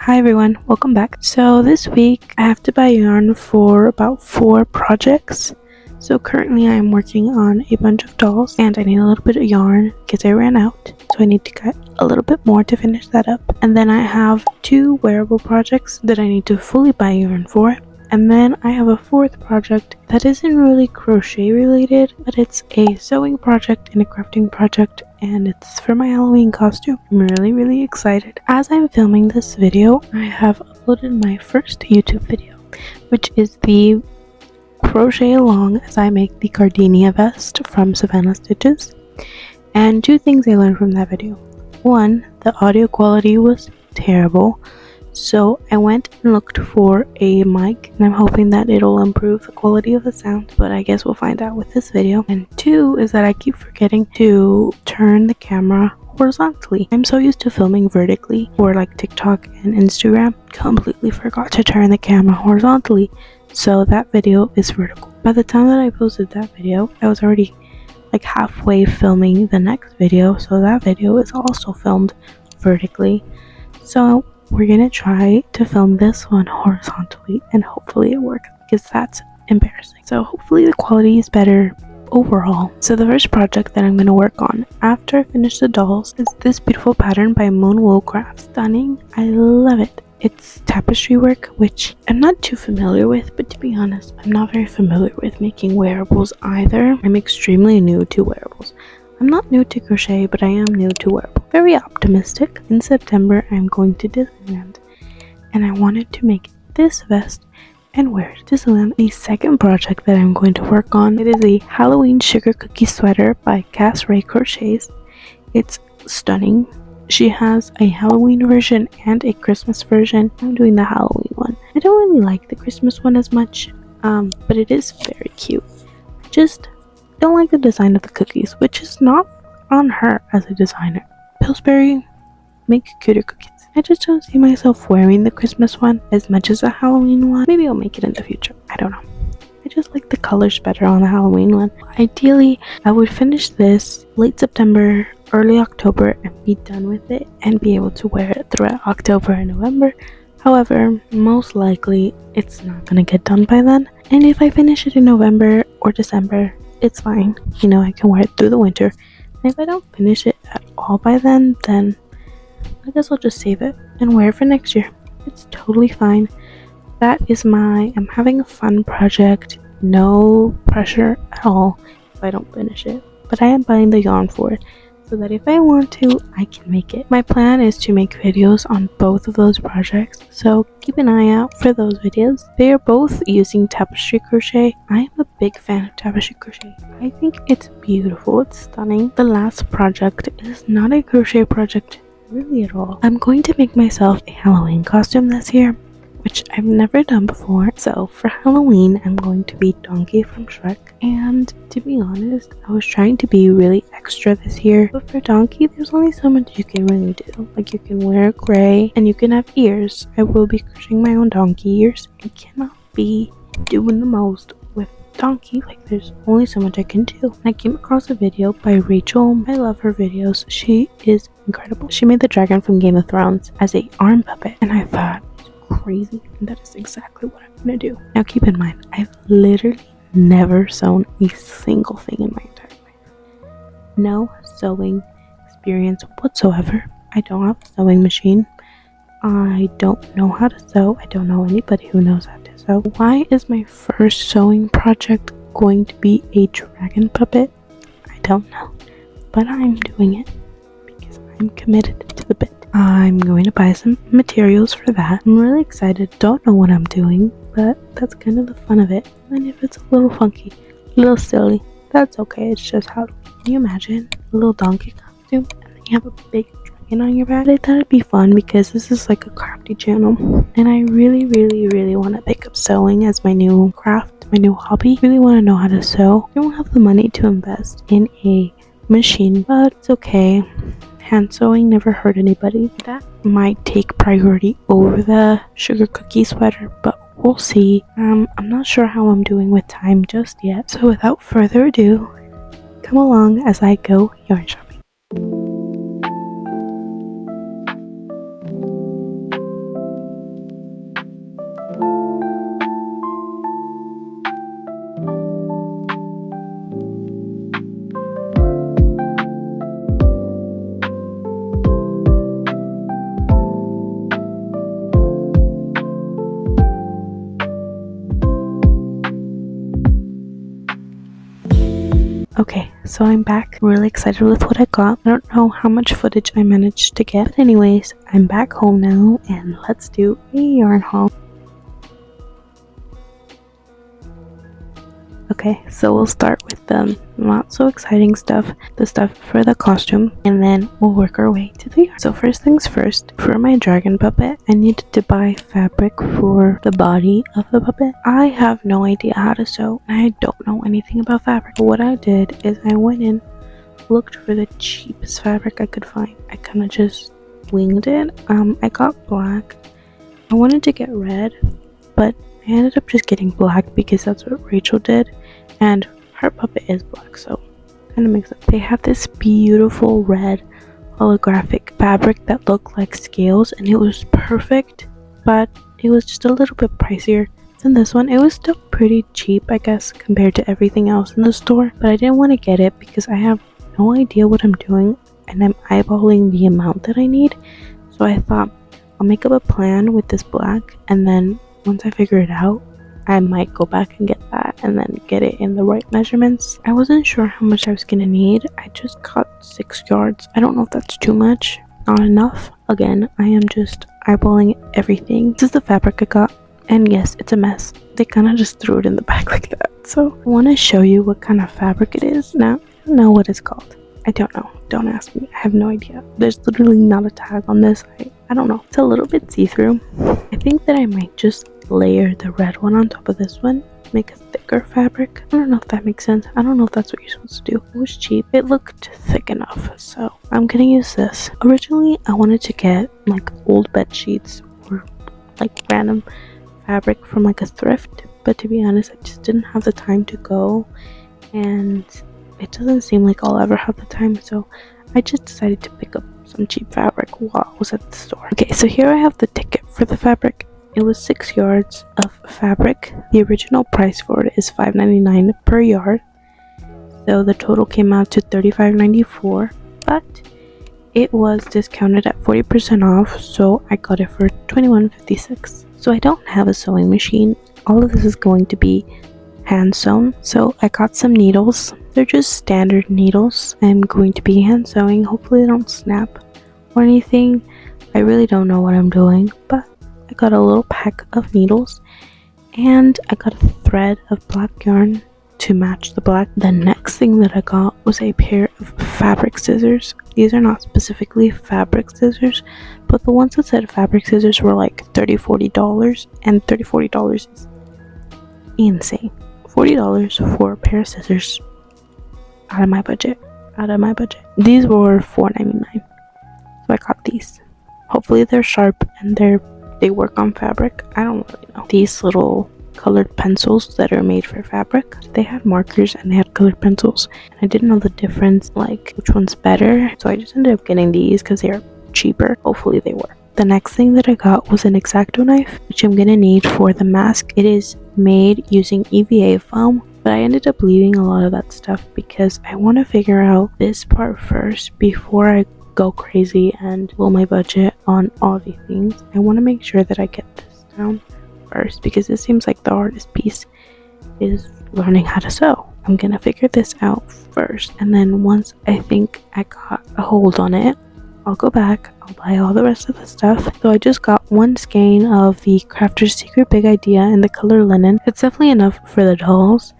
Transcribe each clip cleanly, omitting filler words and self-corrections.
Hi everyone, welcome back. So this week I have to buy yarn for about 4 projects. So currently I'm working on a bunch of dolls and I need a little bit of yarn because I ran out. So I need to cut a little bit more to finish that up. And then I have 2 wearable projects that I need to fully buy yarn for. And then I have a 4th project that isn't really crochet related, but it's a sewing project and a crafting project, and it's for my Halloween costume. I'm really excited. As I'm filming this video, I have uploaded my first YouTube video, which is the crochet along as I make the gardenia vest from Savannah Stitches. And 2 things I learned from that video. 1, the audio quality was terrible. So I went and looked for a mic and I'm hoping that it'll improve the quality of the sound, but I guess we'll find out with this video. And 2 is that I keep forgetting to turn the camera horizontally. I'm so used to filming vertically for like TikTok and Instagram, completely forgot to turn the camera horizontally. So that video is vertical. By the time that I posted that video, I was already like halfway filming the next video, so that video is also filmed vertically. So we're gonna try to film this one horizontally and hopefully it works because that's embarrassing. So hopefully the quality is better overall. So the first project that I'm gonna work on after I finish the dolls is this beautiful pattern by Moon Wool Craft. Stunning. I love it. It's tapestry work, which I'm not too familiar with, but to be honest, I'm not very familiar with making wearables either. I'm extremely new to wearables. I'm not new to crochet, but I am new to wearable. Very optimistic. In September, I'm going to Disneyland, and I wanted to make this vest and wear it to Disneyland. The second project that I'm going to work on, it is a Halloween sugar cookie sweater by Cass Ray Crochets. It's stunning. She has a Halloween version and a Christmas version. I'm doing the Halloween one. I don't really like the Christmas one as much, but it is very cute. I just don't like the design of the cookies, which is not on her as a designer. Pillsbury, make cuter cookies. I just don't see myself wearing the Christmas one as much as the Halloween one. Maybe I'll make it in the future. I don't know. I just like the colors better on the Halloween one. Ideally, I would finish this late September, early October, and be done with it and be able to wear it throughout October and November. However, most likely it's not gonna get done by then. And if I finish it in November or December, it's fine. You know, I can wear it through the winter. And if I don't finish it at all by then I guess I'll just save it and wear it for next year. It's totally fine. That is I'm having a fun project. No pressure at all if I don't finish it. But I am buying the yarn for it, so that if I want to, I can make it. My plan is to make videos on both of those projects, so keep an eye out for those videos. They are both using tapestry crochet. I am a big fan of tapestry crochet. I think it's beautiful, it's stunning. The last project is not a crochet project really at all. I'm going to make myself a Halloween costume this year, which I've never done before. So for Halloween, I'm going to be Donkey from Shrek. And to be honest, I was trying to be really extra this year. But for Donkey, there's only so much you can really do. Like you can wear gray and you can have ears. I will be crocheting my own donkey ears. I cannot be doing the most with Donkey. Like there's only so much I can do. And I came across a video by Rachel. I love her videos. She is incredible. She made the dragon from Game of Thrones as a arm puppet. And I thought, crazy, and that is exactly what I'm gonna do. Now keep in mind, I've literally never sewn a single thing in my entire life. No sewing experience whatsoever. I don't have a sewing machine. I don't know how to sew. I don't know anybody who knows how to sew. Why is my first sewing project going to be a dragon puppet? I don't know, but I'm doing it because I'm committed to the bit. I'm going to buy some materials for that. I'm really excited. Don't know what I'm doing, but that's kind of the fun of it. And if it's a little funky, a little silly, that's okay. It's just Halloween. Can you imagine a little donkey costume and then you have a big dragon on your back? I thought it'd be fun because this is like a crafty channel. And I really want to pick up sewing as my new craft, my new hobby. Really want to know how to sew. I don't have the money to invest in a machine, but it's okay. Hand sewing never hurt anybody. That might take priority over the sugar cookie sweater, but we'll see. I'm not sure how I'm doing with time just yet. So without further ado, come along as I go yarn shopping. Okay, so I'm back. Really excited with what I got. I don't know how much footage I managed to get, but anyways, I'm back home now and let's do a yarn haul. Okay, so we'll start with the not so exciting stuff, the stuff for the costume, and then we'll work our way to the yarn. So first things first, for my dragon puppet, I needed to buy fabric for the body of the puppet. I have no idea how to sew, and I don't know anything about fabric. But what I did is I went in, looked for the cheapest fabric I could find. I kind of just winged it. I got black. I wanted to get red, but I ended up just getting black because that's what Rachel did, and her puppet is black, so kind of makes sense. They had this beautiful red holographic fabric that looked like scales, and it was perfect, but it was just a little bit pricier than this one. It was still pretty cheap, I guess, compared to everything else in the store, but I didn't want to get it because I have no idea what I'm doing, and I'm eyeballing the amount that I need. So I thought I'll make up a plan with this black, and then once I figure it out, I might go back and get that and then get it in the right measurements. I wasn't sure how much I was gonna need. I just got 6 yards. I don't know if that's too much, not enough. Again, I am just eyeballing everything. This is the fabric I got, and yes, it's a mess. They kind of just threw it in the bag like that. So I want to show you what kind of fabric it is. Now, I don't know what it's called. I don't know. Don't ask me. I have no idea. There's literally not a tag on this. I don't know. It's a little bit see-through. I think that I might just layer the red one on top of this one, make a thicker fabric. I don't know if that makes sense. I don't know if that's what you're supposed to do. It was cheap. It looked thick enough, so I'm gonna use this. Originally, I wanted to get like old bed sheets or like random fabric from like a thrift, but to be honest, I just didn't have the time to go, and it doesn't seem like I'll ever have the time, so I just decided to pick up some cheap fabric while I was at the store. Okay, so here I have the ticket for the fabric. It was 6 yards of fabric. The original price for it is $5.99 per yard, so the total came out to $35.94, but it was discounted at 40% off, so I got it for $21.56. So I don't have a sewing machine. All of this is going to be hand sewn, so I got some needles. They're just standard needles. I'm going to be hand sewing. Hopefully they don't snap or anything. I really don't know what I'm doing, but I got a little pack of needles, and I got a thread of black yarn to match the black. The next thing that I got was a pair of fabric scissors. These are not specifically fabric scissors, but the ones that said fabric scissors were like $30-$40, and $30-$40 is insane. $40 for a pair of scissors. Out of my budget. These were $4.99, so I got these. Hopefully they're sharp and they work on fabric. I don't really know. These little colored pencils that are made for fabric, they had markers and they had colored pencils, and I didn't know the difference, like which one's better, so I just ended up getting these because they are cheaper. Hopefully they work. The next thing that I got was an X-Acto knife, which I'm gonna need for the mask. It is made using EVA foam, but I ended up leaving a lot of that stuff because I want to figure out this part first before I go crazy and blow my budget on all these things. I want to make sure that I get this down first because it seems like the hardest piece is learning how to sew. I'm gonna figure this out first, and then once I think I got a hold on it, I'll go back, I'll buy all the rest of the stuff. So I just got 1 skein of the Crafter's Secret Big Idea in the color linen. It's definitely enough for the dolls.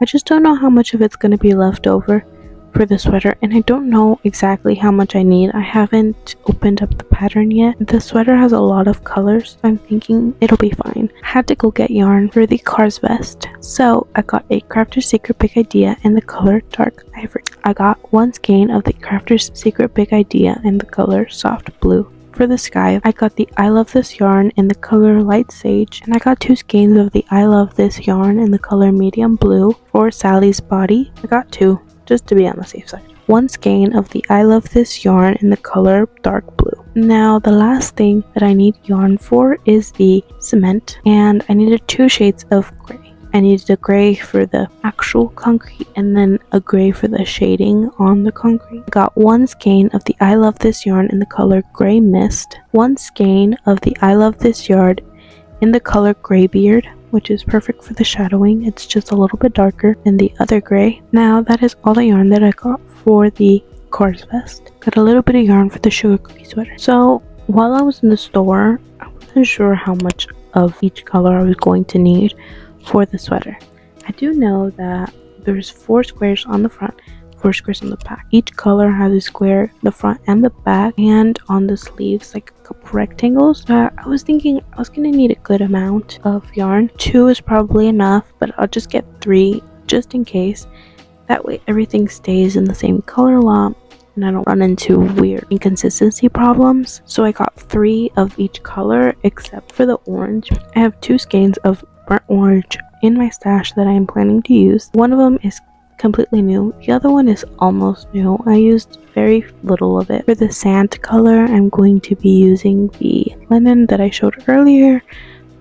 I just don't know how much of it's going to be left over for the sweater, and I don't know exactly how much I need. I haven't opened up the pattern yet. The sweater has a lot of colors, so I'm thinking it'll be fine. I had to go get yarn for the Cars vest, so I got a Crafter's Secret Big Idea in the color Dark Ivory. I got 1 skein of the Crafter's Secret Big Idea in the color Soft Blue. For the sky, I got the I Love This yarn in the color Light Sage, and I got 2 skeins of the I Love This yarn in the color Medium Blue. For Sally's body, I got 2, just to be on the safe side. 1 skein of the I Love This yarn in the color Dark Blue. Now, the last thing that I need yarn for is the cement, and I needed 2 shades of gray. I needed a gray for the actual concrete and then a gray for the shading on the concrete. I got 1 skein of the I Love This yarn in the color Gray Mist, 1 skein of the I Love This yarn in the color Graybeard, which is perfect for the shadowing. It's just a little bit darker than the other gray. Now that is all the yarn that I got for the Cars vest. Got a little bit of yarn for the sugar cookie sweater. So while I was in the store, I wasn't sure how much of each color I was going to need for the sweater. I do know that there's 4 squares on the front, 4 squares on the back. Each color has a square in the front and the back, and on the sleeves like a couple rectangles. I was thinking I was gonna need a good amount of yarn. 2 is probably enough, but I'll just get 3 just in case. That way everything stays in the same color lot and I don't run into weird inconsistency problems. So I got 3 of each color except for the orange. I have 2 skeins of burnt orange in my stash that I am planning to use. One of them is completely new. The other one is almost new. I used very little of it. For the sand color, I'm going to be using the linen that I showed earlier.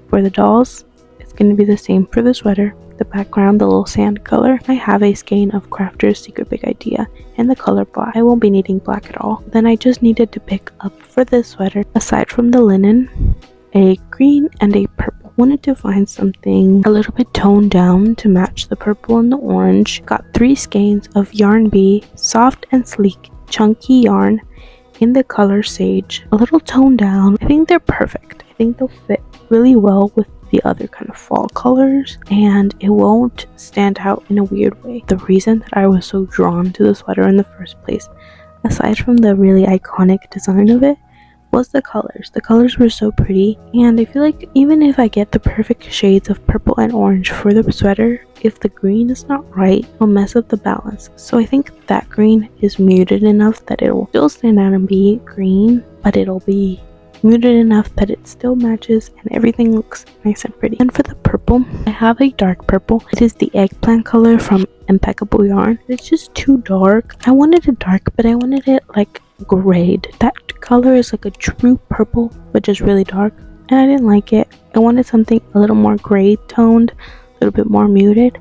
For the dolls, it's going to be the same for the sweater. The background, the little sand color. I have a skein of Crafter's Secret Big Idea in the color black. I won't be needing black at all. Then I just needed to pick up for this sweater, aside from the linen, a green and a purple. Wanted to find something a little bit toned down to match the purple and the orange. Got 3 skeins of Yarn Bee, soft and sleek, chunky yarn in the color Sage. A little toned down. I think they're perfect. I think they'll fit really well with the other kind of fall colors, and it won't stand out in a weird way. The reason that I was so drawn to the sweater in the first place, aside from the really iconic design of it, was the colors. The colors were so pretty, and I feel like even if I get the perfect shades of purple and orange for the sweater, if the green is not right, it'll mess up the balance. So I think that green is muted enough that it'll still stand out and be green, but it'll be muted enough that it still matches and everything looks nice and pretty. And for the purple, I have a dark purple. It is the eggplant color from Impeccable Yarn. It's just too dark. I wanted it dark, but I wanted it like grayed. That color is like a true purple, but just really dark, and I didn't like it. I wanted something a little more gray toned, a little bit more muted,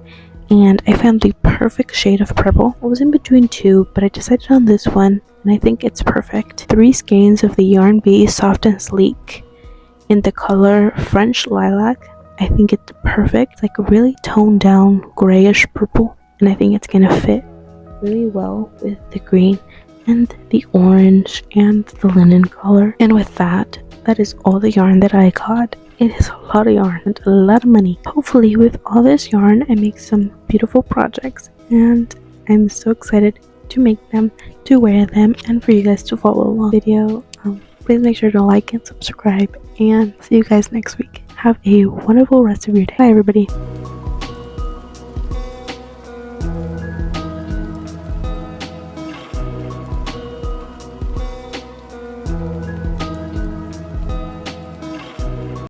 and I found the perfect shade of purple. I was in between 2, but I decided on this one, and I think it's perfect. 3 skeins of the Yarn Bee Soft and Sleek in the color French Lilac. I think it's perfect, like a really toned down grayish purple, and I think it's gonna fit really well with the green and the orange and the linen color. And with that is all the yarn that I got. It is a lot of yarn and a lot of money. Hopefully with all this yarn I make some beautiful projects, and I'm so excited to make them, to wear them, and for you guys to follow along the video. Please make sure to like and subscribe, and see you guys next week. Have a wonderful rest of your day. Bye everybody.